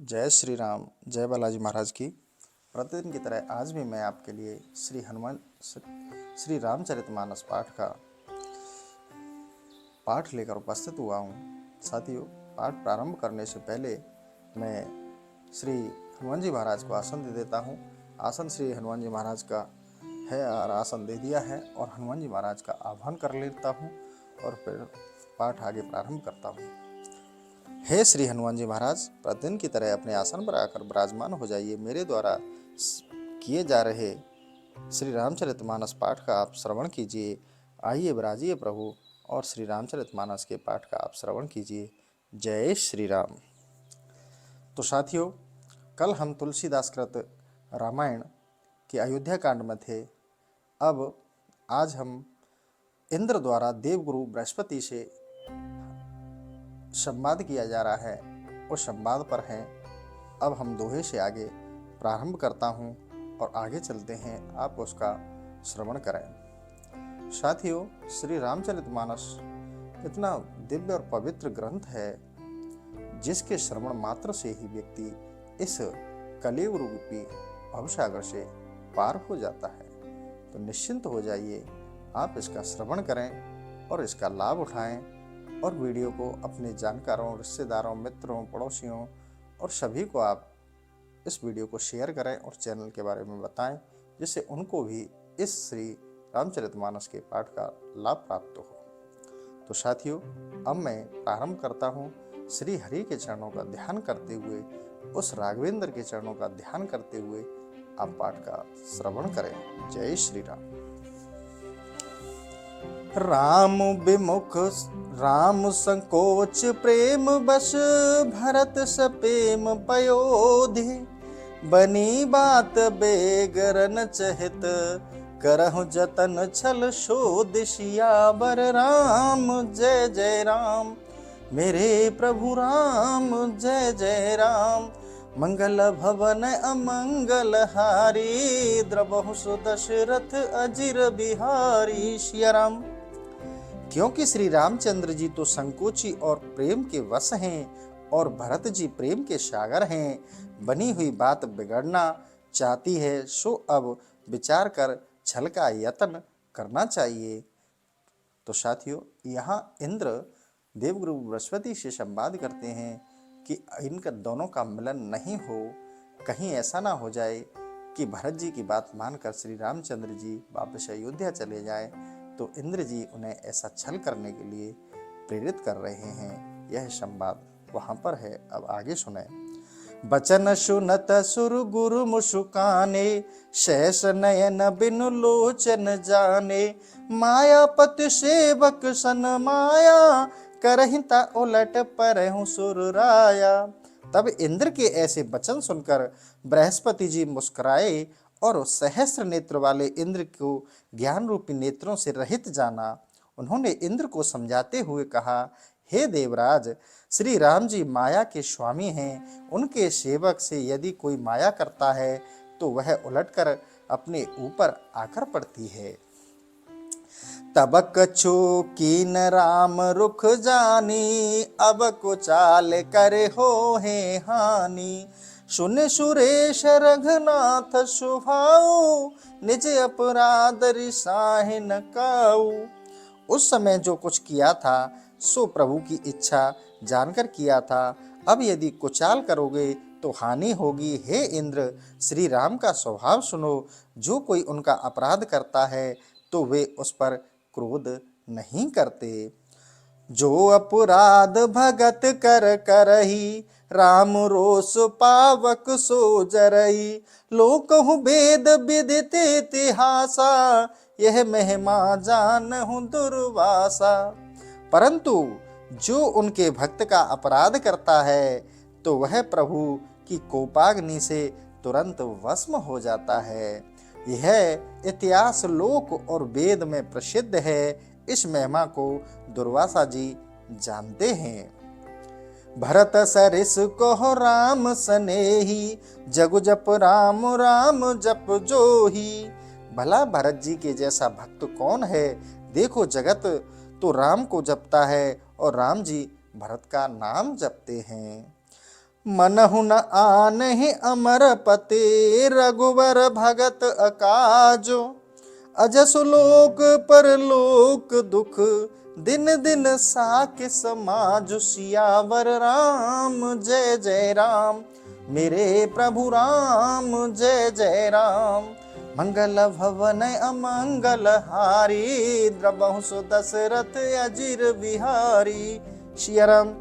जय श्री राम, जय बालाजी महाराज की। प्रतिदिन की तरह आज भी मैं आपके लिए श्री रामचरितमानस पाठ का पाठ लेकर उपस्थित हुआ हूँ। साथियों, पाठ प्रारंभ करने से पहले मैं श्री हनुमान जी महाराज को आसन दे देता हूँ। आसन श्री हनुमान जी महाराज का है और आसन दे दिया है और हनुमान जी महाराज का आह्वान कर लेता हूँ और फिर पाठ आगे प्रारंभ करता हूँ। हे श्री हनुमान जी महाराज, प्रतिदिन की तरह अपने आसन पर आकर विराजमान हो जाइए। मेरे द्वारा किए जा रहे श्री रामचरितमानस पाठ का आप श्रवण कीजिए। आइए विराजिए प्रभु और श्री रामचरितमानस के पाठ का आप श्रवण कीजिए। जय श्री राम। तो साथियों, कल हम तुलसीदास कृत रामायण के अयोध्या कांड में थे। अब आज हम इंद्र द्वारा देवगुरु बृहस्पति से संवाद किया जा रहा है, उस संवाद पर हैं। अब हम दोहे से आगे प्रारंभ करता हूं और आगे चलते हैं, आप उसका श्रवण करें। साथियों, श्री रामचरितमानस इतना दिव्य और पवित्र ग्रंथ है जिसके श्रवण मात्र से ही व्यक्ति इस कलियुग रूपी भवसागर से पार हो जाता है। तो निश्चिंत हो जाइए, आप इसका श्रवण करें और इसका लाभ उठाएं और वीडियो को अपने जानकारों, रिश्तेदारों, मित्रों, पड़ोसियों और सभी को आप इस वीडियो को शेयर करें और चैनल के बारे में बताएं, जिससे उनको भी इस श्री रामचरितमानस के पाठ का लाभ प्राप्त हो। तो साथियों, अब मैं प्रारंभ करता हूँ। श्री हरि के चरणों का ध्यान करते हुए, उस राघवेंद्र के चरणों का ध्यान करते हुए आप पाठ का श्रवण करें। जय श्री राम। राम विमुख राम संकोच प्रेम बस, भरत सपेम पयोधि। बनी बात बेगरन चहित, करहु जतन छल शोध। सियावर राम जय जय राम, मेरे प्रभु राम जय जय राम। मंगल भवन अमंगल हारी, द्रवहु सुदशरथ अजिर बिहारी। सिया राम। क्योंकि श्री रामचंद्र जी तो संकोची और प्रेम के वश हैं और भरत जी प्रेम के सागर हैं। बनी हुई बात बिगड़ना चाहती है, सो अब विचार कर छल का यत्न करना चाहिए। तो साथियों, यहाँ इंद्र देवगुरु बृहस्पति से संवाद करते हैं कि इनका दोनों का मिलन नहीं हो। कहीं ऐसा ना हो जाए कि भरत जी की बात मानकर श्री रामचंद्र जी वापस अयोध्या चले जाएं। तो इंद्र जी उन्हें ऐसा छल करने के लिए प्रेरित कर रहे हैं। यह संवाद वहां पर है। अब आगे सुने। बचन सुनत सुर गुरु मुस्काने, सहस नयन बिनु लोचन जाने। मायापति सेवक सन माया, करहिता उलट परहु सुर राया। तब इंद्र के ऐसे वचन सुनकर बृहस्पति जी मुस्कुराए और सहस्त्र नेत्र वाले इंद्र को ज्ञान रूपी नेत्रों से रहित जाना। उन्होंने इंद्र को समझाते हुए कहा, हे देवराज, श्री राम जी माया के स्वामी हैं। उनके सेवक से यदि कोई माया करता है तो वह उलटकर अपने ऊपर आकर पड़ती है। तब कछु कीन राम रुख जानी, अब को चाल करे हो हे हानि। सुन सुरेश रघुनाथ सुभाऊ, निज अपराध रिसाहि न काऊ। उस समय जो कुछ किया था सो प्रभु की इच्छा जानकर किया था। अब यदि कुचाल करोगे तो हानि होगी। हे इंद्र, श्री राम का स्वभाव सुनो। जो कोई उनका अपराध करता है तो वे उस पर क्रोध नहीं करते। जो अपराध भगत कर करही, राम रोष पावक सो जरही। लोकहु वेद विदित इतिहासा, यह महिमा जानहु दुर्वासा। परंतु जो उनके भक्त का अपराध करता है तो वह प्रभु की कोपाग्नि से तुरंत भस्म हो जाता है। यह इतिहास लोक और वेद में प्रसिद्ध है। इस महिमा को दुर्वासा जी जानते हैं। भरत सरिस कहो राम सनेही, जगु जप राम राम जप जोही। भला भरत जी के जैसा भक्त कौन है? देखो, जगत तो राम को जपता है और राम जी भरत का नाम जपते हैं। मनहु न आनहि अमर पते, रघुवर भगत अकाजो। अजसु लोक परलोक दुख, दिन दिन साके समाजु। सियावर राम जय जय राम, मेरे प्रभु राम जय जय राम। मंगल भवन अमंगल हारी, द्रवहु सु दशरथ अजिर बिहारी। सिया राम।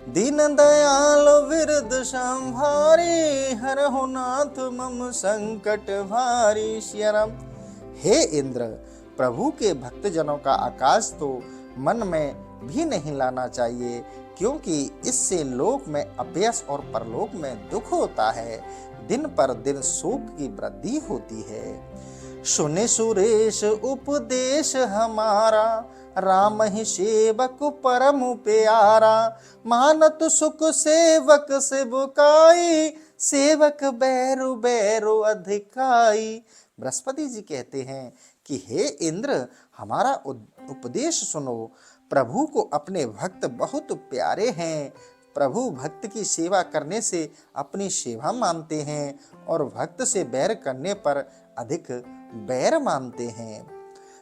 दीन दयाल विरद संभारी, हरहु नाथ मम संकट भारी। सिया राम। हे इंद्र, प्रभु के भक्तजनों का आकाश तो मन में भी नहीं लाना चाहिए, क्योंकि इससे लोक में अपयश और परलोक में दुख होता है। दिन पर दिन शोक की वृद्धि होती है। सुने सुरेश उपदेश हमारा, राम ही सेवक परम प्यारा। मानत सुख सेवक से बुकाई, सेवक बैरु बैरु अधिकाई। बृहस्पति जी कहते हैं कि हे इंद्र, हमारा उपदेश सुनो। प्रभु को अपने भक्त बहुत प्यारे हैं। प्रभु भक्त की सेवा करने से अपनी सेवा मानते हैं और भक्त से बैर करने पर अधिक बैर मानते हैं।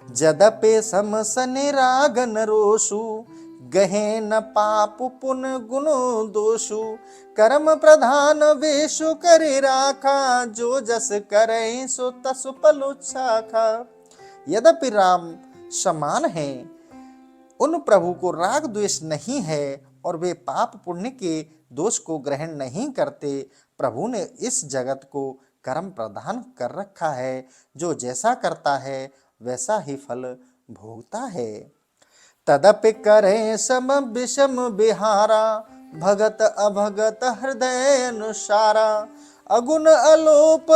जदपे समसने रागन रोषु, गहे न पाप पुन गुण दोषु। कर्म प्रधान वेशु करे राखा, जो जस करे सो तसु पलु शाखा। यद्यपि राम समान हैं, उन प्रभु को राग द्वेष नहीं है और वे पाप पुण्य के दोष को ग्रहण नहीं करते। प्रभु ने इस जगत को कर्म प्रदान कर रखा है, जो जैसा करता है वैसा ही फल भोगता है। तदपि करे सम विषम बिहारा, भगत अभगत हृदय अनुसारा। अगुण अलोप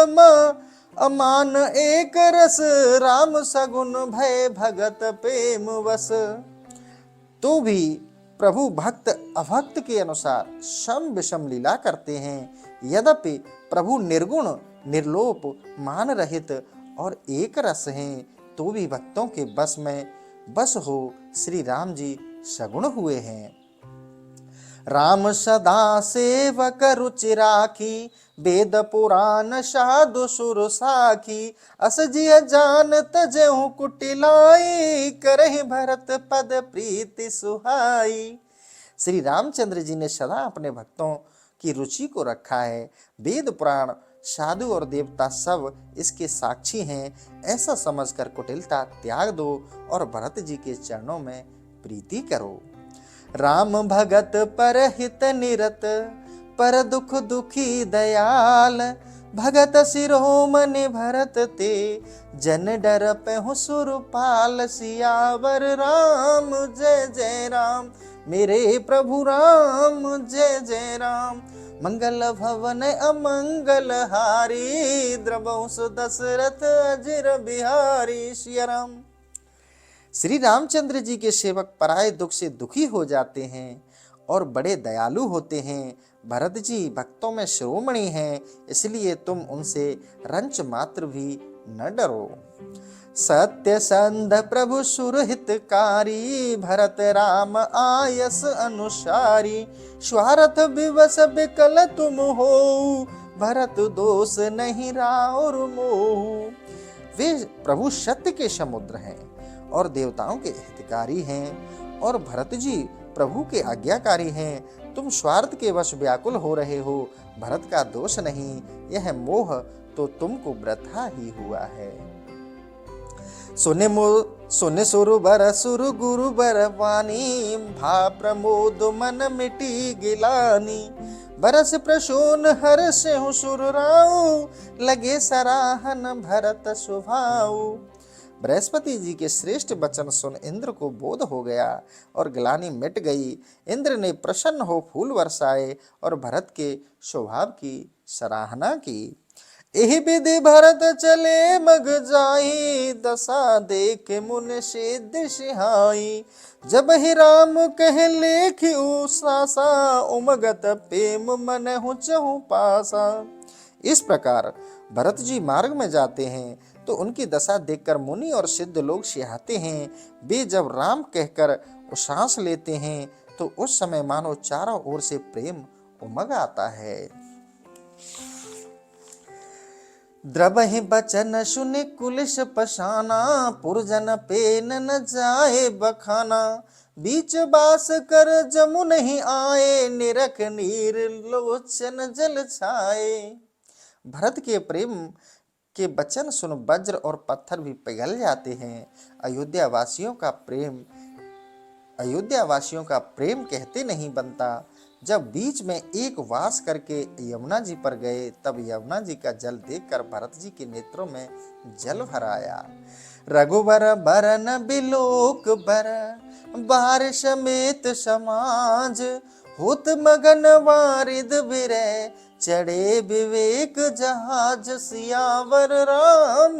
अमान एक रस, राम सगुण भय भगत प्रेम वस। तो भी प्रभु भक्त अभक्त के अनुसार सम विषम लीला करते हैं। यद्यपि प्रभु निर्गुण निर्लोप मान रहित और एक रस हैं, तो भी भक्तों के बस में बस हो श्री राम जी सगुण हुए हैं। राम सदा सेवक रुचि राखी, वेद पुराण साधु सुर साखी। अस जिय जान तजेहु कुटिलाई, करहि भरत पद प्रीति सुहाई। श्री रामचंद्र जी ने सदा अपने भक्तों की रुचि को रखा है। वेद पुराण साधु और देवता सब इसके साक्षी हैं। ऐसा समझकर कुटिलता त्याग दो और भरत जी के चरणों में प्रीति करो। राम भगत पर हित निरत, पर दुख दुखी दयाल। भगत शिरोमणि भरत ते, जन डर पेहु सुरपाल। सियावर राम जय जय राम, मेरे प्रभु राम जय जय राम। मंगल भवन अमंगल हारी, द्रवहु सु दशरथ अजिर बिहारी। सिया राम। श्री रामचंद्र जी के सेवक पराये दुख से दुखी हो जाते हैं और बड़े दयालु होते हैं। भरत जी भक्तों में शिरोमणि हैं, इसलिए तुम उनसे रंच मात्र भी न डरो। सत्य संध प्रभु सुरहितकारी, भरत राम आयस अनुसारी। स्वार्थ विवश विकल तुम हो, भरत दोष नहीं राउर मोह। वे प्रभु सत्य के समुद्र हैं और देवताओं के हितकारी हैं, और भरत जी प्रभु के आज्ञाकारी हैं। तुम स्वार्थ के वश व्याकुल हो रहे हो, भरत का दोष नहीं, यह मोह तो तुमको वृथा ही हुआ है। सुने सुरु बर सुरु गुरु बर वाणी, भा प्रमोद मन मिटी गिलानी। बरस प्रशोन हर से सुर राऊ, लगे सराहन भरत सुभाऊ। बृहस्पति जी के श्रेष्ठ वचन सुन इंद्र को बोध हो गया और ग्लानि मिट गई। इंद्र ने प्रसन्न हो फूल बरसाए और भरत के स्वभाव की सराहना की। एहि विधि भरत चले मग जाई, दशा देख मुन सिद्ध सिहाई। जब ही राम कह लेख उसासा, उमगत प्रेम मन चहु पासा। इस प्रकार भरत जी मार्ग में जाते हैं तो उनकी दशा देखकर मुनि और सिद्ध लोग सिहाते हैं। वे जब राम कहकर उसास लेते हैं तो उस समय मानो चारों ओर से प्रेम उमग आता है। द्रवहि बचन सुनि कुलिश पशाना, पुरजन पेन न जाए बखाना। बीच बास कर जमु नहीं आए, निरख नीर लोचन जल छाए। भरत के प्रेम के वचन सुन वज्र और पत्थर भी पिघल जाते हैं। अयोध्या वासियों का प्रेम कहते नहीं बनता। जब बीच में एक वास करके यमुना जी पर गए, तब यमुना जी का जल देखकर भरत जी के नेत्रों में जल भर आया। रघुबर बरन बिलोक बर, बारिश समेत समाज। होत मगन वारिद बिरह, चढ़े विवेक जहाज। सियावर राम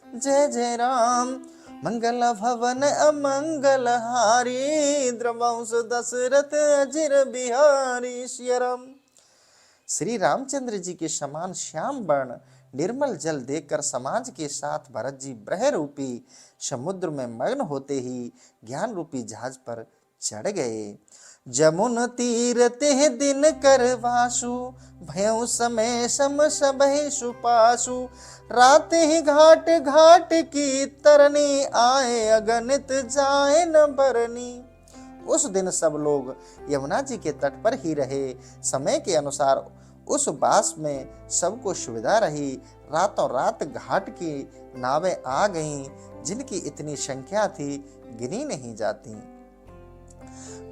जय जय राम, मंगल भवन अमंगल हारी। द्रवंश दशरथ अजिर बिहारी। श्रीराम। श्री रामचंद्र जी के समान श्याम वर्ण निर्मल जल देखकर समाज के साथ भरत जी ब्रह रूपी समुद्र में मग्न होते ही ज्ञान रूपी जहाज पर चढ़ गए। जमुन तीर तेह दिन कर वासु, भयउ समय सम सबहि सुपासु। रात ही घाट घाट की तरनी, आए अगणित जाए न बरनी। उस दिन सब लोग यमुना जी के तट पर ही रहे। समय के अनुसार उस बास में सबको सुविधा रही। रातों रात घाट की नावें आ गईं, जिनकी इतनी संख्या थी गिनी नहीं जाती।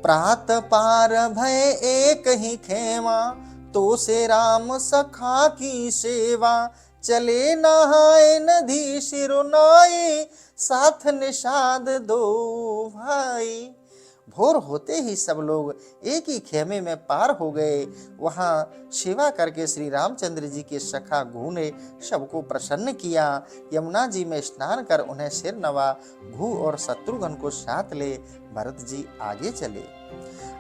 प्रात पार भय एक ही खेमा, तो से राम सखा की सेवा। चले नहाए नदी सिरुनाई, साथ निषाद दो भाई। भोर होते ही सब लोग एक ही खेमे में पार हो गए। वहां सेवा करके श्री रामचंद्र जी के सखा घू ने सबको प्रसन्न किया। यमुना जी में स्नान कर उन्हें सिर नवा। घू और शत्रुघ्न को साथ ले भरत जी आगे चले।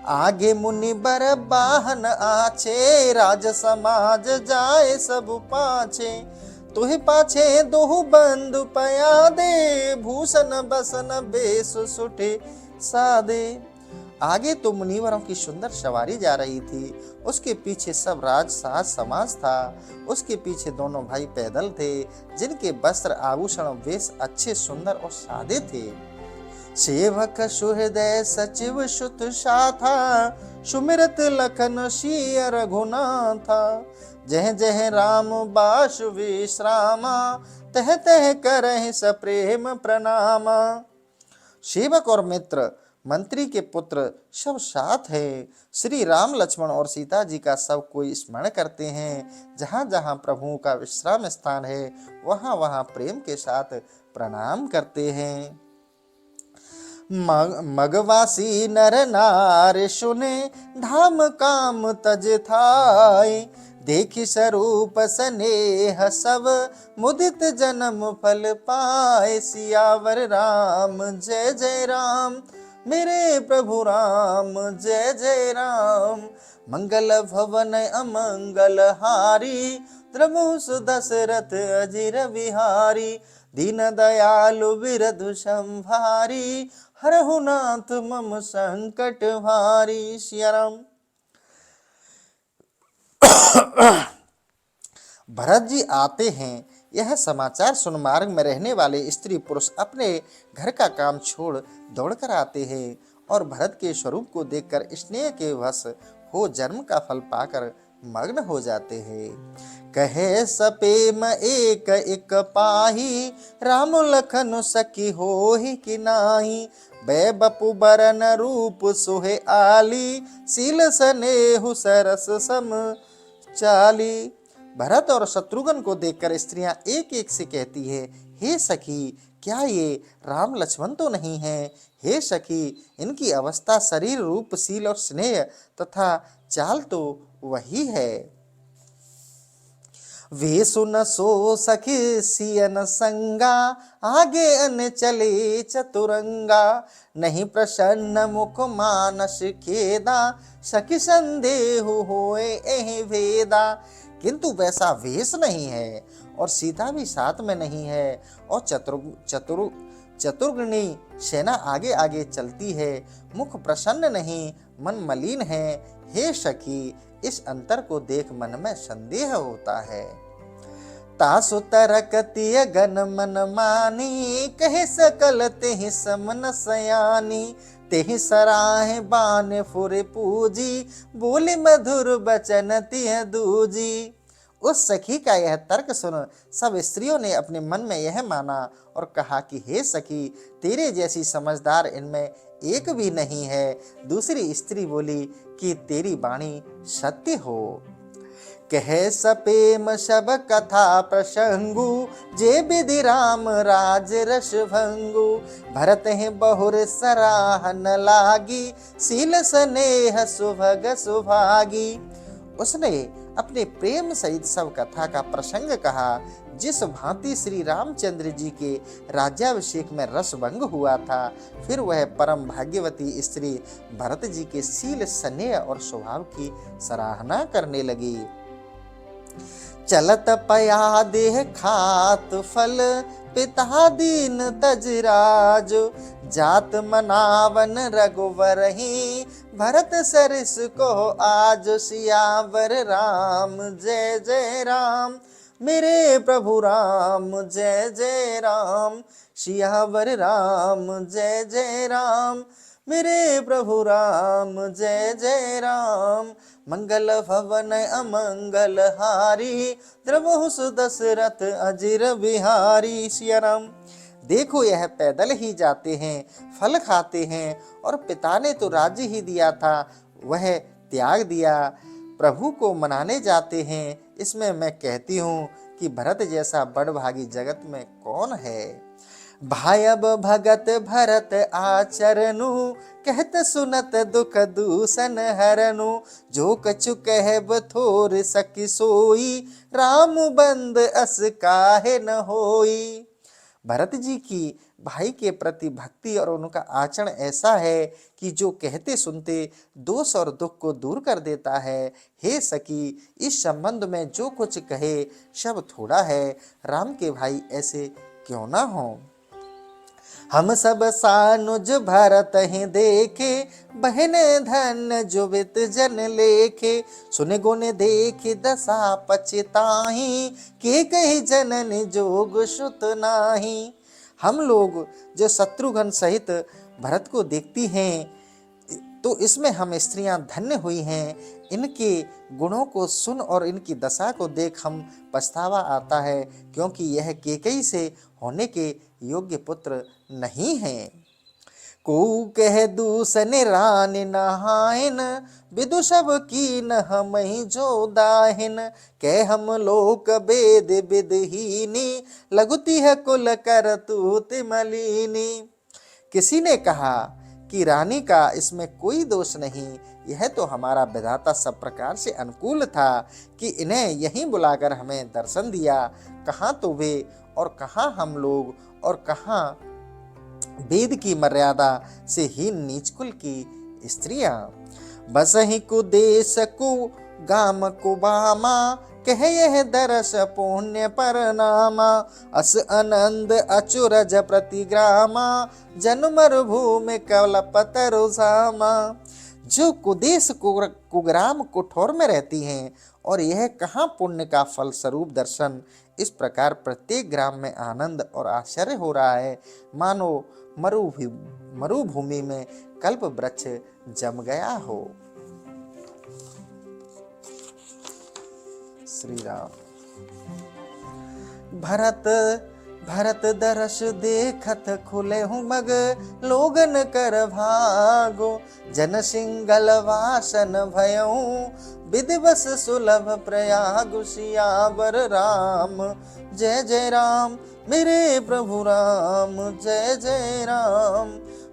आगे मुनि बर बाहन आछे, राज समाज जाए सब पाछे। तुहि पाछे दोहु बंधु पया दे, भूषण बसन बेस सुठे सादे। आगे तो मुनिवरों की सुंदर सवारी जा रही थी, उसके पीछे सब राजसाज समाज था। उसके पीछे दोनों भाई पैदल थे, जिनके वस्त्र आभूषण वेश अच्छे सुंदर और सादे थे। सेवक सुहृदय सचिव सुत साथा, सुमिरत लखन सिय रघुनाथा। जह जह राम बास विश्रामा, तह तह करहि सप्रेम प्रणामा। सेवक और मित्र, मंत्री के पुत्र सब साथ है। श्री राम लक्ष्मण और सीता जी का सब कोई स्मरण करते हैं। जहाँ जहाँ प्रभु का विश्राम स्थान है, वहाँ वहाँ प्रेम के साथ प्रणाम करते हैं। मगवासी नर नार सुने, धाम काम तज थाय। देखि स्वरूप स्नेह सब, मुदित जन्म फल पाए। सियावर राम जय जय राम, मेरे प्रभु राम जय जय राम। मंगल भवन अमंगल हारी, द्रमुस दशरथ अजिर बिहारी। दीन दयालु बिरधु संभारी, हरहु नाथ मम संकट भारी। श्रीराम। भरत जी आते हैं, यह समाचार सुन मार्ग में रहने वाले स्त्री पुरुष अपने घर का काम छोड़ दौड़कर आते हैं और भरत के स्वरूप को देखकर स्नेह के वश हो जन्म का फल पाकर मग्न हो जाते हैं। कहे सपेम एक एक पाही, राम लखन सखी होहि कि नाही। बै बपु बरन रूप सोहे आली, सील स्नेहु सरस सम चाली। भरत और शत्रुघ्न को देखकर स्त्रियां एक एक से कहती है, हे सखी, क्या ये राम लक्ष्मण तो नहीं है? हे सखी, इनकी अवस्था, शरीर, रूप, शील और स्नेह तथा चाल तो वही है। वे सुन सो सखी सियन संगा, आगे अन चले चतुरंगा। नहीं प्रसन्न मुख मानस खेदा, सखी संदेहु होए एहि भेदा। किंतु वैसा वेश नहीं है और सीता भी साथ में नहीं है और चतुर्ग्नी सेना आगे आगे चलती है, मुख प्रसन्न नहीं मन मलिन है। हे सखी, इस अंतर को देख मन में संदेह होता है। तासु तरकतिय गन मन मानी, कहे सकल तेहि समन सयानी। तेहि सराहे बान फुर पूजी, बोले मधुर बचन तिह दूजी। उस सखी का यह तर्क सुन सब स्त्रियों ने अपने मन में यह माना और कहा कि हे सखी, तेरे जैसी समझदार इनमें एक भी नहीं है। दूसरी स्त्री बोली कि तेरी वाणी सत्य हो। कहे सपेम शब कथा प्रसंगु, जे विधि राम राज रस भंगु। भरत है बहुर सराहन लागी, सील स्नेह सुभग सुभागी। उसने अपने प्रेम सहित सब कथा का प्रसंग कहा, जिस भांति श्री रामचंद्र जी के राज्याभिषेक में रसभंग हुआ था। फिर वह परम भाग्यवती स्त्री भरत जी के शील स्नेह और स्वभाव की सराहना करने लगी। चलत पया देह खात फल, पिता दीन तजराज। जात मनावन रघुवर ही, भरत सरिस को आज। सियावर राम जय जय राम, मेरे प्रभु राम जय जय राम। सियावर राम जय जय राम, मेरे प्रभु राम जय जय राम। मंगल भवन अमंगल हारी, द्रवहु सुदशरथ अजिर बिहारी। सिया राम। देखो, यह पैदल ही जाते हैं, फल खाते हैं, और पिता ने तो राज्य ही दिया था, वह त्याग दिया। प्रभु को मनाने जाते हैं। इसमें मैं कहती हूँ कि भरत जैसा बड़भागी जगत में कौन है। भायब भगत भरत आचरनु, कहत सुनत दुख दूषण हरनु। जो कछु कहब थोर सखी सोई, राम बंद अस काहे न होई। भरत जी की भाई के प्रति भक्ति और उनका आचरण ऐसा है कि जो कहते सुनते दोष और दुख को दूर कर देता है। हे सखी, इस संबंध में जो कुछ कहे सब थोड़ा है। राम के भाई ऐसे क्यों ना हो। हम सब सानुज भरत ही देखे, बहन धन जुबित जन लेखे। सुने गुण देख दशा पछताही, के कही जनन जोग सुत नाही। हम लोग जो शत्रुघ्न सहित भरत को देखती हैं, तो इसमें हम स्त्रियां धन्य हुई हैं। इनके गुणों को सुन और इनकी दशा को देख हम पछतावा आता है, क्योंकि यह केकई से होने के योग्य पुत्र नहीं हैं। को कह दूसन रान नहायन, विदु सब की न हम ही जो दाहिन। कह हम लोक वेद विदहीनी, लघुति है कुल कर तूत मलिनी। किसी ने कहा कि रानी का इसमें कोई दोष नहीं, यह तो हमारा विधाता सब प्रकार से अनुकूल था कि इन्हें यहीं बुलाकर हमें दर्शन दिया। कहाँ तो वे और कहाँ हम लोग, और कहाँ वेद की मर्यादा से हीन नीच कुल की स्त्रियां। बस ही को देश को गाम को बामा, कह यह दरस पुण्य परनामा। अस आनंद अचुरज प्रतिग्रामा, जन्मर भूमि कलपत रोजामा। जो कुदेश कुग्राम कुठौर में रहती हैं, और यह कहाँ पुण्य का फल स्वरूप दर्शन। इस प्रकार प्रत्येक ग्राम में आनंद और आश्चर्य हो रहा है, मानो मरुभूमि में कल्प वृक्ष जम गया हो। श्री राम। भरत दरस देखत खुले हूँ मग, लोगन कर भागो। जन सिंगल वासन भयऊँ, विधिवस सुलभ प्रयाग। सियावर राम जय जय राम, मेरे प्रभु राम जय जय राम।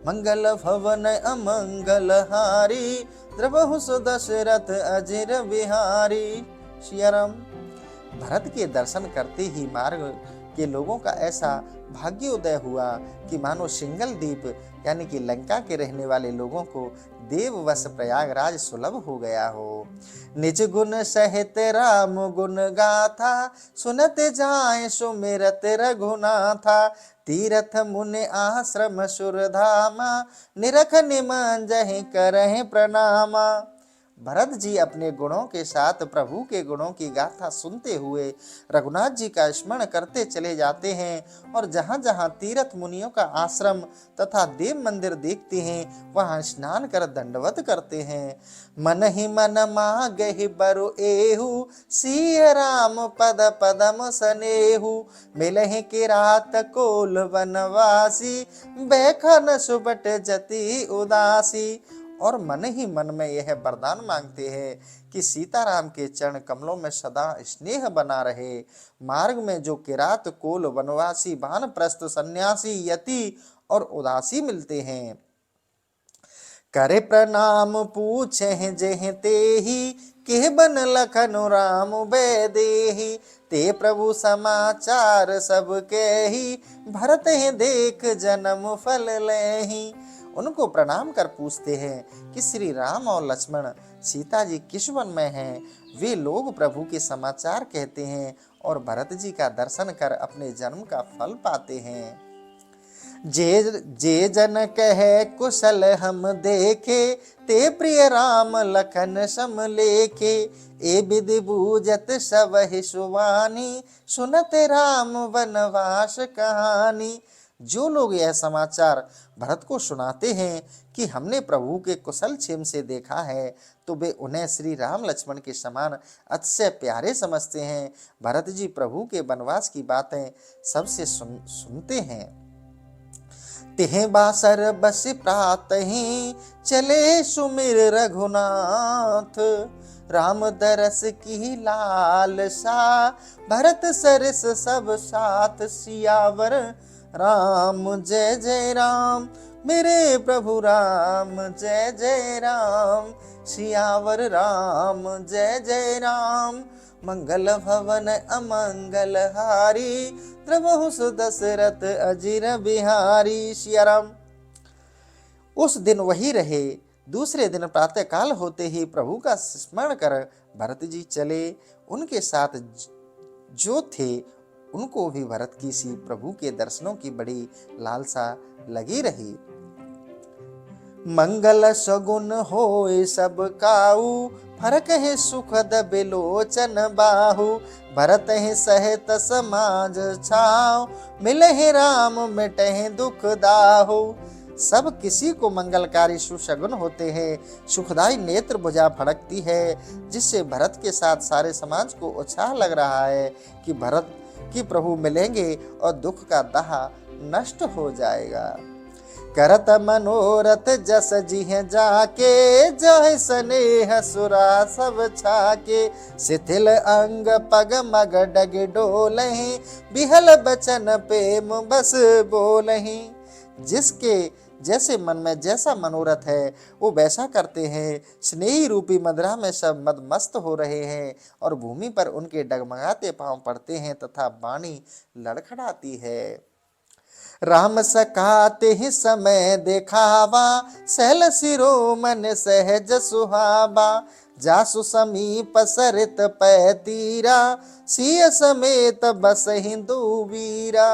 मंगल भवन अमंगल हारी, द्रवहु सुदशरथ अजिर बिहारी। सिया राम। भरत के दर्शन करते ही मार्ग कि लोगों का ऐसा भाग्योदय हुआ कि मानो सिंगल द्वीप यानी कि लंका के रहने वाले लोगों को देववश प्रयागराज सुलभ हो गया हो। निज गुण सहित राम गुण गाथा, सुनत जाए सुमिरत रघुनाथा। तीरथ मुनि आश्रम सुरधामा, निरख निमंजहि करहि प्रणामा। भरत जी अपने गुणों के साथ प्रभु के गुणों की गाथा सुनते हुए रघुनाथ जी का स्मरण करते चले जाते हैं और जहां जहां तीर्थ मुनियों का आश्रम तथा देव मंदिर देखते हैं वहां स्नान कर दंडवत करते हैं। मन ही मन मागहि बरु एहु, सिय राम पद पदम सनेहु। मिलहि कि रात कोल वनवासी, बैखन सुबट जति उदासी। और मन ही मन में यह वरदान मांगते हैं कि सीताराम के चरण कमलों में सदा स्नेह बना रहे। मार्ग में जो किरात कोल वनवासी वानप्रस्थ सन्यासी यति और उदासी मिलते हैं, करे प्रणाम पूछे जेहि तेहि, के बन लखनु राम बैदेहि। ते प्रभु समाचार सब केहि, भरत ही देख जन्म फल लेहि। उनको प्रणाम कर पूछते हैं कि श्री राम और लक्ष्मण सीता जी किस वन में हैं। वे लोग प्रभु के समाचार कहते हैं और भरत जी का दर्शन कर अपने जन्म का फल पाते हैं। जे जन कहे कुशल हम देखे, ते प्रिय राम लखन सम लेखे। ए विधि बूझत सबहि सुवानी, सुनत राम वनवास कहानी। जो लोग यह समाचार भरत को सुनाते हैं कि हमने प्रभु के कुशल क्षेम से देखा है, तो वे उन्हें श्री राम लक्ष्मण के समान अतिशय प्यारे समझते हैं। भरत जी प्रभु के वनवास की बातें सबसे सुनते हैं। तिह बासर बस प्रातहि, चले सुमिर रघुनाथ। राम दरस की लालसा, भरत सरस सब साथ। सियावर राम जय जय राम, मेरे प्रभु राम जय जय राम। सियावर राम जय जय राम, मंगल भवन अमंगल हारी। द्रवहु दशरथ अजिर बिहारी। सियाराम। उस दिन वही रहे। दूसरे दिन प्रातः काल होते ही प्रभु का स्मरण कर भरत जी चले। उनके साथ जो थे उनको भी भरत की सी प्रभु के दर्शनों की बड़ी लालसा लगी रही। मंगल सगुन होय सब काऊ, फरक है सुखद बिलोचन बाहु। भरत है सहित समाज छाव, मिलहि राम मिटहि दुख दाहु। सब किसी को मंगलकारी सुशगुन होते हैं। सुखदाई नेत्र भुजा फड़कती है, जिससे भरत के साथ सारे समाज को उत्साह लग रहा है कि भरत कि प्रभु मिलेंगे और दुख का दाह नष्ट हो जाएगा। करत मनोरथ जस जिह जाके, जय स्नेह सुरा सब छाके। शिथिल अंग पग मग डग डोलहि, बिहल बचन प्रेम बस बोलहि। जिसके जैसे मन में जैसा मनोरथ है वो वैसा करते हैं। स्नेही रूपी मदिरा में सब मदमस्त हो रहे हैं और भूमि पर उनके डगमगाते पांव पड़ते हैं तथा वाणी लड़खड़ाती है। राम सकाते ही समय देखावा, सहल सिरो मन सहज सुहावा। जासु समीप सरित पै तीरा, सिय समेत बस हिंदू वीरा।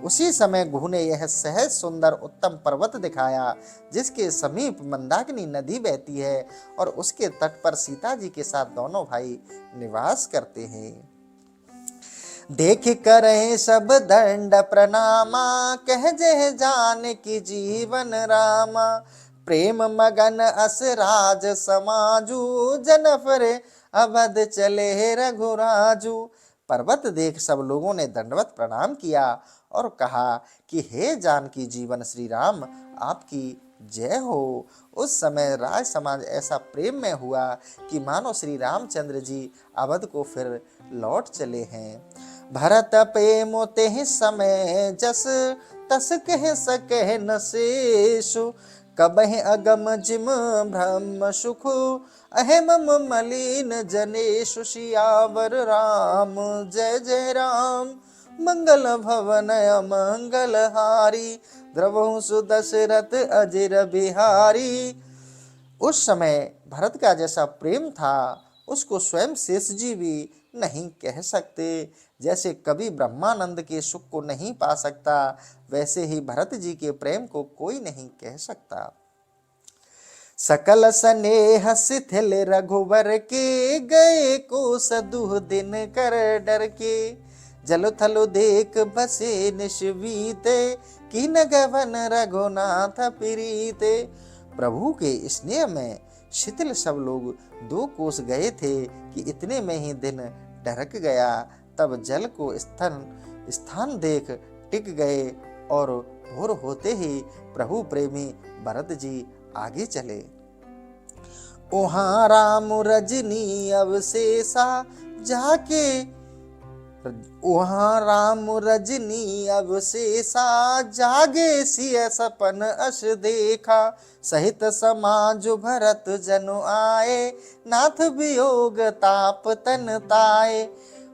उसी समय घू ने यह सहज सुंदर उत्तम पर्वत दिखाया, जिसके समीप मंदाकिनी नदी बहती है और उसके तट पर सीता जी के साथ दोनों भाई निवास करते हैं। देख करे सब दंड प्रणामा, कह जह जान की जीवन रामा। प्रेम मगन अस राज समाजू, जनफरे अवध चले रघुराजू। पर्वत देख सब लोगों ने दंडवत प्रणाम किया और कहा कि हे जानकी जीवन श्री राम, आपकी जय हो। उस समय राज समाज ऐसा प्रेम में हुआ कि मानो श्री रामचंद्र जी अवध को फिर लौट चले हैं। भरत प्रेम तेहि समय जस, तस कह सके न शेषु। कबहि अगम जिम ब्रह्म सुख, अहेम मलिन जनेषु। सियावर राम जय जय राम, मंगल भवन अमंगल हारी, द्रवहु सुदशरथ अजिर बिहारी। उस समय भरत का जैसा प्रेम था उसको स्वयं शेष जी भी नहीं कह सकते। जैसे कभी ब्रह्मानंद के सुख को नहीं पा सकता, वैसे ही भरत जी के प्रेम को कोई नहीं कह सकता। सकल स्नेह शिथिल रघुवर के, गए को सदुह दिन कर डर के। जल थल देख बसे निशवीते, कीन गवन रघुनाथ प्रीते। प्रभु के स्नेह में शिथिल सब लोग 2 कोस गए थे कि इतने में ही दिन ढरक गया। तब जल को स्थान देख टिक गए और भोर होते ही प्रभु प्रेमी भरत जी आगे चले। ओहाँ राम रजनी अवशेषा जाके, वहाँ राम रजनी अवशेषा जागे सिय सपन अस देखा। सहित समाज भरत जनु आए, नाथ वियोग ताप तन ताए।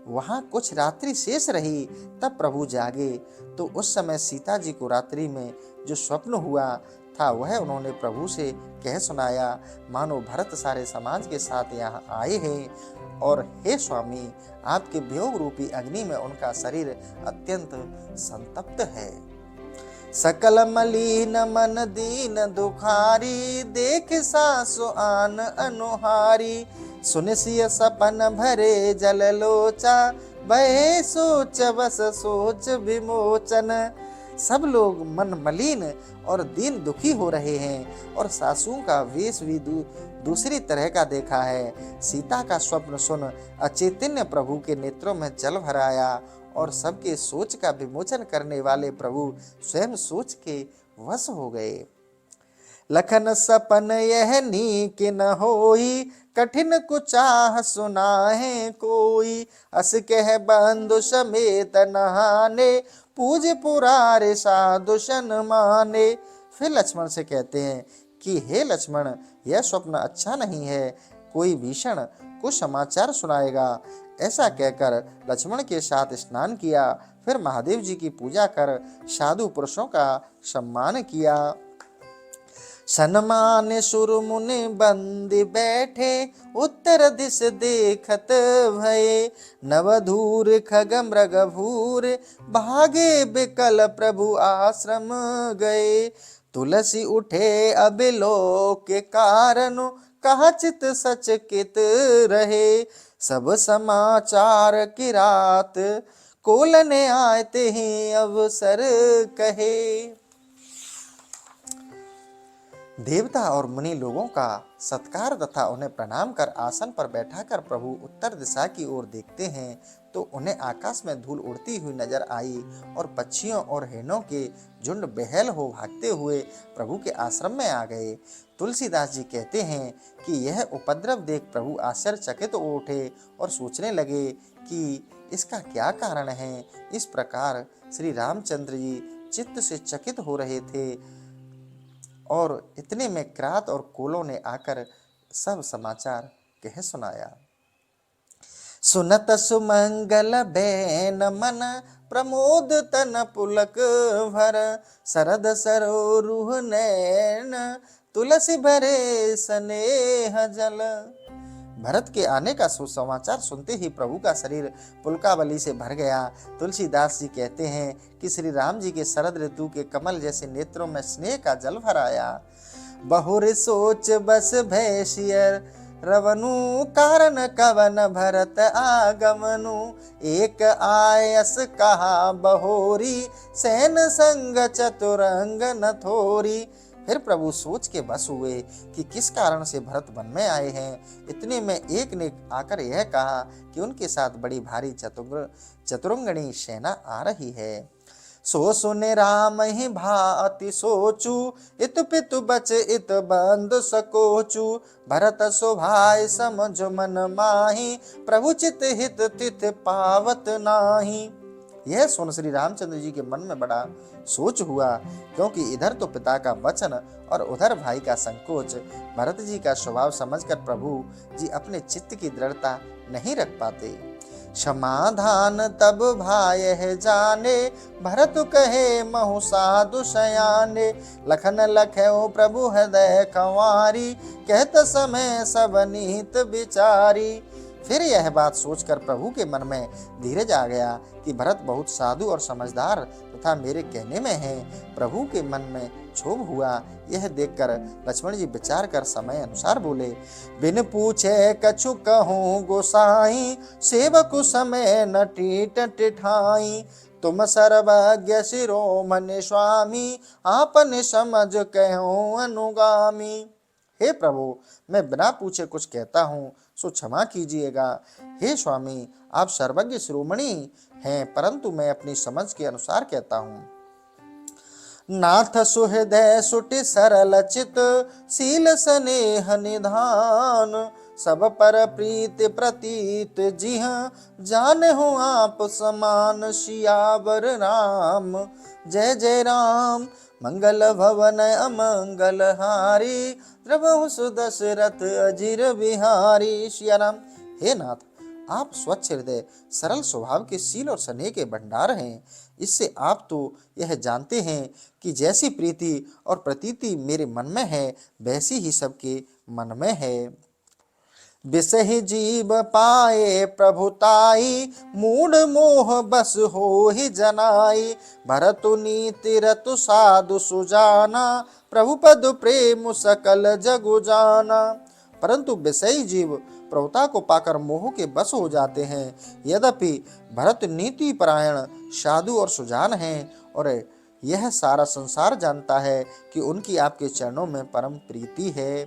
वहाँ कुछ रात्रि शेष रही, तब प्रभु जागे। तो उस समय सीता जी को रात्रि में जो स्वप्न हुआ था वह उन्होंने प्रभु से कह सुनाया, मानो भरत सारे समाज के साथ यहाँ आए हैं और हे स्वामी, आपके वियोग रूपी अग्नि में उनका शरीर अत्यंत संतप्त है। सकल मलिन मन दीन दुखारी, देख सासु आन अनुहारी। सुन सिय सपन भरे जल लोचा, बहे सोच बस सोच विमोचन। सब लोग मन मलिन और दीन दुखी हो रहे हैं और सासुओं का वेश भी दूसरी तरह का देखा है। सीता का स्वप्न सुन अचैतन्य प्रभु के नेत्रों में जल भराया और सबके सोच का विमोचन करने वाले प्रभु स्वयं सोच के वश हो गए। लखन सपन यह नीक न होई, कठिन कुचाह सुनाहे कोई। अस कह बंधु समेत नहाने, पूज पुरारे साधु सन माने। फिर लक्ष्मण से कहते हैं कि हे लक्ष्मण, यह स्वप्न अच्छा नहीं है, कोई भीषण कुसमाचार सुनाएगा। ऐसा कहकर लक्ष्मण के साथ स्नान किया। फिर महादेव जी की पूजा कर साधु पुरुषों का सम्मान किया। सन्मान सुर मुनि बंदी बैठे, उत्तर दिश देखत भये। नवधूर खग मृग भूर, भागे बिकल प्रभु आश्रम गए। तुलसी उठे अबिलोक के कारण, कहा चित सचकित रहे। सब समाचार की रात, कोलने आते ही अवसर कहे। देवता और मुनि लोगों का सत्कार तथा उन्हें प्रणाम कर आसन पर बैठाकर प्रभु उत्तर दिशा की ओर देखते हैं तो उन्हें आकाश में धूल उड़ती हुई नजर आई और पक्षियों और हिरणों के झुंड बेहल हो भागते हुए प्रभु के आश्रम में आ गए। तुलसीदास जी कहते हैं कि यह उपद्रव देख प्रभु आश्चर्यचकित हो उठे और सोचने लगे कि इसका क्या कारण है। इस प्रकार श्री रामचंद्र जी चित्त से चकित हो रहे थे और इतने में किरात और कोलों ने आकर सब समाचार कह सुनाया। सुनत सुमंगल बैन मन, प्रमोद तन पुलक भर। शरद सरोरुह नैन, तुलसी भरे स्नेह जल। भरत के आने का सुसमाचार सुनते ही प्रभु का शरीर पुलकावली से भर गया। तुलसीदास जी कहते हैं कि श्री राम जी के शरद ऋतु के कमल जैसे नेत्रों में स्नेह का जल भर आया। बहुर सोच बस भैसियर रवनु, कारण कवन भरत आगमनु। एक आयस कहा बहोरी, सैन संग चतुरंग न थोरी। फिर प्रभु सोच के बस हुए कि किस कारण से भरत वन में आए हैं। इतने में एक ने आकर यह कहा कि उनके साथ बड़ी भारी चतुरंगणी सेना आ रही है। सो सुने राम ही भांति सोचू, इत पितु बच इत बंद सकोचू। भरत सुभाय समझ मन माही, प्रभु चित हित तिथ पावत नाही। यह सुन श्री रामचंद्र जी के मन में बड़ा सोच हुआ, क्योंकि इधर तो पिता का वचन और उधर भाई का संकोच। भरत जी का स्वभाव समझकर प्रभु जी अपने चित्त की दृढ़ता नहीं रख पाते। समाधान तब भाय जाने, भरत कहे महु साधु शयाने। लखन लखयो प्रभु हृदय कंवारी, कहत समय सब नीत विचारी। फिर यह बात सोचकर प्रभु के मन में धीरज आ गया कि भरत बहुत साधु और समझदार तथा मेरे कहने में है। प्रभु के मन में क्षोभ हुआ। यह देखकर लक्ष्मण जी विचार कर समय अनुसार बोले, बिन पूछे कछु कहूँ गोसाई, सेवक समय न टीट टिठाई। तुम सर्वज्ञ शिरोमणि स्वामी, आपन समझ कहूँ अनुगामी। हे प्रभु, मैं बिना पूछे कुछ कहता हूँ सो क्षमा कीजिएगा। हे स्वामी, आप सर्वज्ञ शिरोमणि हैं, परंतु मैं अपनी समझ के अनुसार कहता हूँ। नाथ सुहृदय सुटि सरल चित, शील स्नेह निधान। सब पर प्रीत प्रतीत जिह, जानहु आप समान। सियावर राम जय जय राम, मंगल भवन अमंगल हारी। द्रवहु सुदशरथ अजिर बिहारी। सिया राम। हे नाथ, आप स्वच्छ हृदय सरल स्वभाव के शील और स्नेह के भंडार हैं। इससे आप तो यह जानते हैं कि जैसी प्रीति और प्रतीति मेरे मन में है, वैसी ही सबके मन में है। बिसहि जीव पाए प्रभुताई, मूढ़ मोह बस हो ही जनाई। भरतु नीति रतु साधु सुजाना, प्रभु पद प्रेम सकल जगु जाना। परंतु विषयी जीव प्रभुता को पाकर मोह के बस हो जाते हैं। यद्यपि भरत नीति परायण साधु और सुजान हैं, और यह सारा संसार जानता है कि उनकी आपके चरणों में परम प्रीति है।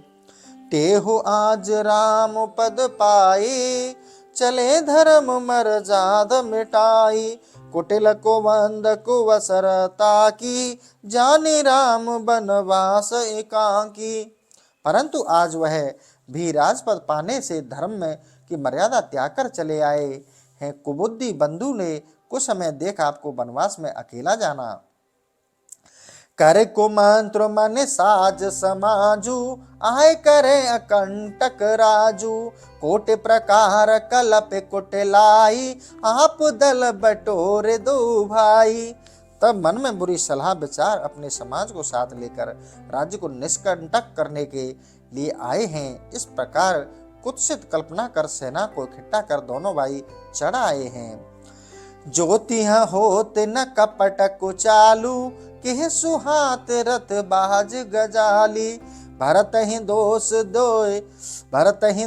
तेहु आज राम पद पाई, चले धर्म मर्याद मिटाई। कुटिल कुबंध कुवसरता की, जाने राम बनवास एकांकी। परंतु आज वह भी राजपद पाने से धर्म में की मर्यादा त्याग कर चले आए हैं। कुबुद्धि बंधु ने कुछ समय देख आपको वनवास में अकेला जाना। कर कुमंत्र मन साज समाजू, आय करे अकंटक राजू। कोट प्रकार कलप कुटलाई, आप दल बटोरे दो भाई। तब मन में बुरी सलाह विचार अपने समाज को साथ लेकर राज्य को निष्कंटक करने के लिए आए हैं। इस प्रकार कुत्सित कल्पना कर सेना को इकट्ठा कर दोनों भाई चढ़ आए हैं। ज्योतिह होत न कपट कुचालू, किह सुहात रथ बाज गजाली। भरत ही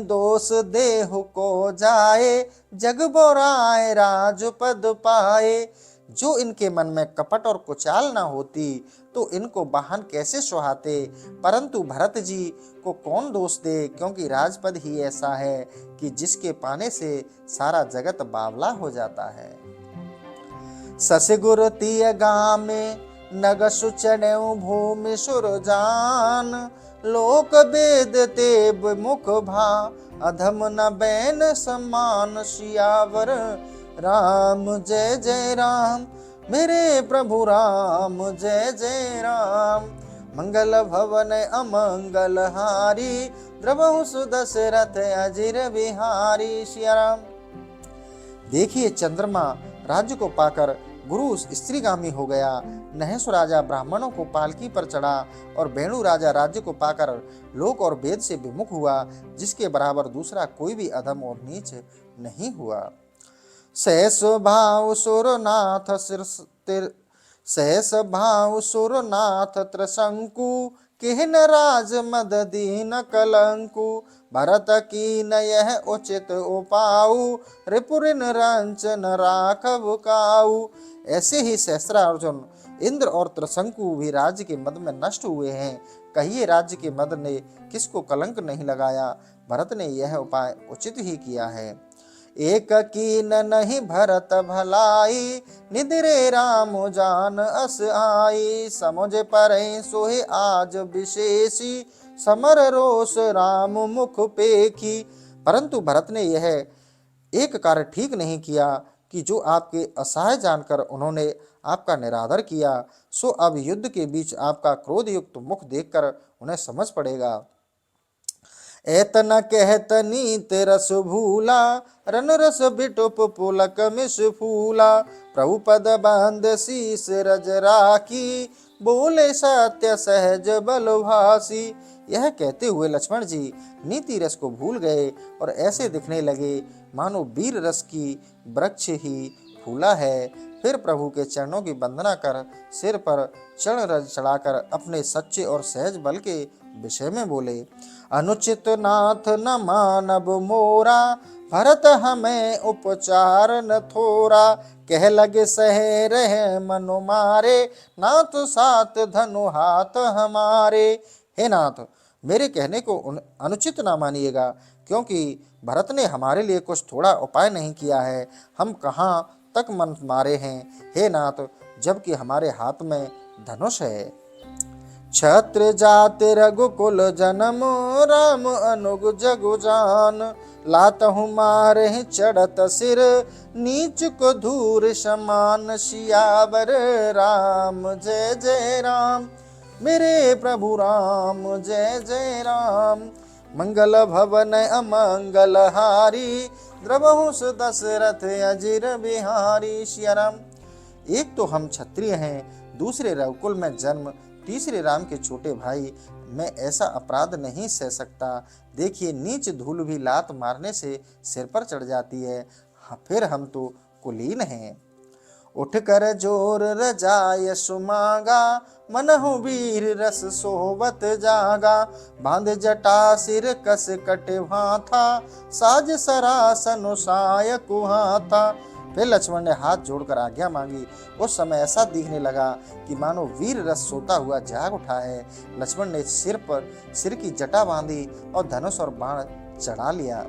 दोष देहु को जाए, जग बोराए राजपद पाए। जो इनके मन में कपट और कुचाल न होती तो इनको वाहन कैसे सुहाते। परंतु भरत जी को कौन दोष दे, क्योंकि राजपद ही ऐसा है कि जिसके पाने से सारा जगत बावला हो जाता है। ससगुर तिय गामे, नग सुचनेउ भूमि सुरजान। लोक वेद ते मुख भा, अधम न बैन समान। सियावर राम जय जय राम, मेरे प्रभु राम जय जय राम। मंगल भवन अमंगल हारी, द्रवहु सुदशरथ अजिर बिहारी। सिया राम। देखिए, चंद्रमा राज्य को पाकर गुरु स्त्रीगामी हो गया। नहेश राजा ब्राह्मणों को पालकी पर चढ़ा और वेणु राजा राज्य को पाकर लोक और वेद से विमुख हुआ, जिसके बराबर दूसरा कोई भी अधम और नीच नहीं हुआ। सहस भाव सुरनाथ त्रिशंकु, किहन राज मद दीन कलंकु। भरत कीन यह उचित उपाऊ, रिपुरिन रंचन राखव काऊ। ऐसे ही सहस्रार्जुन, इंद्र और त्रिशंकु भी राज्य के मद में नष्ट हुए हैं। कहिए, राज्य के मद ने किसको कलंक नहीं लगाया। भरत ने यह उपाय उचित ही किया है। एक कीन नहीं भरत भलाई, निद्रे राम जान अस आई। समुझ परै सोहे आज विशेषी, समर रोष राम मुख पेखी। परंतु भरत ने यह एक कार्य ठीक नहीं किया कि जो आपके असहाय जानकर उन्होंने आपका निरादर किया। सो अब युद्ध के बीच आपका क्रोध युक्त मुख देखकर उन्हें समझ पड़ेगा। एतना कहत नीत रस भूला, रन रस बिटुप पुलक मिस फूला। प्रभु पद बांध शीस रज राखी, बोले सत्य सहज बल भासी। यह कहते हुए लक्ष्मण जी नीति रस को भूल गए और ऐसे दिखने लगे मानो वीर रस की वृक्ष ही फूला है। फिर प्रभु के चरणों की वंदना कर सिर पर चरण रज चढ़ाकर अपने सच्चे और सहज बल के विषय में बोले। अनुचित नाथ न मानब मोरा, भरत हमें उपचार न थोरा। कह लगे सह रहे मनु मारे, नाथ सात धनु हाथ हमारे। हे नाथ, मेरे कहने को अनुचित ना मानिएगा, क्योंकि भरत ने हमारे लिए कुछ थोड़ा उपाय नहीं किया है। हम कहाँ तक मन मारे हैं हे नाथ, जबकि हमारे हाथ में धनुष है। क्षत्र जाति रघुकुल जन्म, राम अनुग जगु जान। लातहु मारे चढ़त सिर, नीच को धूर समान। सियावर राम जय जय राम, मेरे प्रभु राम जय जय राम। मंगल भवन अमंगल हारी, द्रवहु दशरथ अजिर बिहारी। सिया राम, एक तो हम क्षत्रिय हैं, दूसरे रघुकुल में जन्म, तीसरे राम के छोटे भाई। मैं ऐसा अपराध नहीं सह सकता। देखिए, नीच धूल भी लात मारने से सिर पर चढ़ जाती है। फिर हम तो कुलीन हैं। उठ कर जोर रजाय सुमागा, मनहु वीर रस सोवत जागा। बांध जटा सिर कस कटे भाथा, साज सरासन साय कुहाथा। फिर लक्ष्मण ने हाथ जोड़कर आज्ञा मांगी। उस समय ऐसा दिखने लगा कि मानो वीर रस सोता हुआ जाग उठा है। लक्ष्मण ने सिर की जटा बांधी और धनुष और बाण चढ़ा लिया।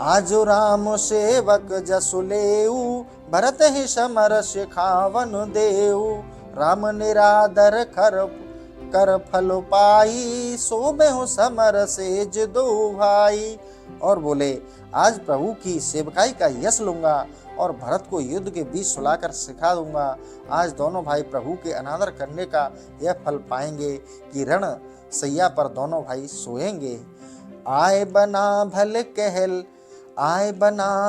आजु राम सेवक जसु लेऊ, भरत ही समर सिखावन देऊ। राम निरादर कर फल पाई, सोबेहु समर सेज दो भाई। और बोले, आज प्रभु की सेवकाई का यश लूंगा और भरत को युद्ध के बीच सुलाकर सिखा दूंगा। आज दोनों भाई प्रभु के अनादर करने का यह फल पाएंगे कि रण सैया पर दोनों भाई सोएंगे। आय बना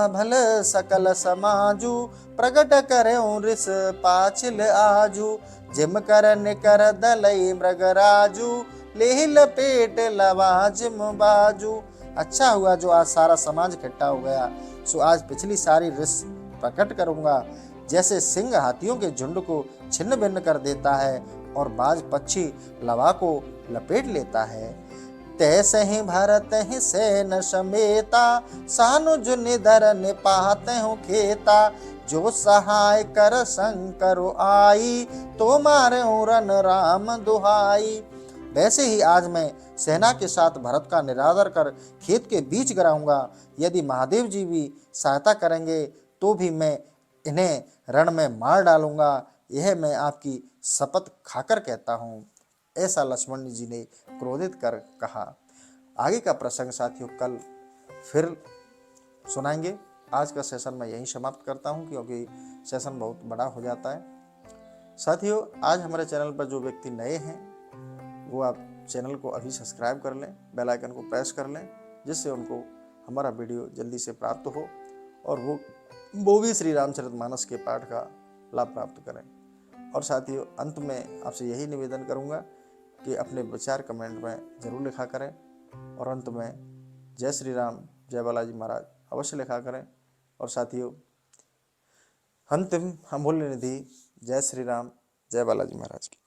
भल सकल समाजू, प्रगट करें रिस पाछिल आजू। जिम करन कर दलई मृगराजू, लेह लपेट लवाजिम बाजू। अच्छा हुआ जो आज सारा समाज इकट्ठा हो गया, सो आज पिछली सारी रिस प्रकट करूंगा। जैसे सिंह हाथियों के झुंड को छिन्न भिन्न कर देता है और बाज पक्षी लवा को लपेट लेता है, तैसे ही भरत ही सेन समेता। सानुज निधर निपात हूँ खेता, जो सहाय कर शंकर आई। तो मारे रन राम दुहाई। वैसे ही आज मैं सेना के साथ भरत का निरादर कर खेत के बीच गिराऊंगा। यदि महादेव जी भी सहायता करेंगे तो भी मैं इन्हें रण में मार डालूंगा। यह मैं आपकी शपथ खाकर कहता हूँ। ऐसा लक्ष्मण जी ने क्रोधित कर कहा। आगे का प्रसंग साथियों कल फिर सुनाएंगे। आज का सेशन मैं यहीं समाप्त करता हूँ, क्योंकि सेशन बहुत बड़ा हो जाता है। साथियों, आज हमारे चैनल पर जो व्यक्ति नए हैं वो आप चैनल को अभी सब्सक्राइब कर लें, बेल आइकन को प्रेस कर लें, जिससे उनको हमारा वीडियो जल्दी से प्राप्त हो और वो भी श्री रामचरितमानस के पाठ का लाभ प्राप्त करें। और साथियों, अंत में आपसे यही निवेदन करूंगा कि अपने विचार कमेंट में ज़रूर लिखा करें और अंत में जय श्री राम, जय बालाजी महाराज अवश्य लिखा करें। और साथियों, अंतिम अमूल्य निधि जय श्री राम, जय बालाजी महाराज की।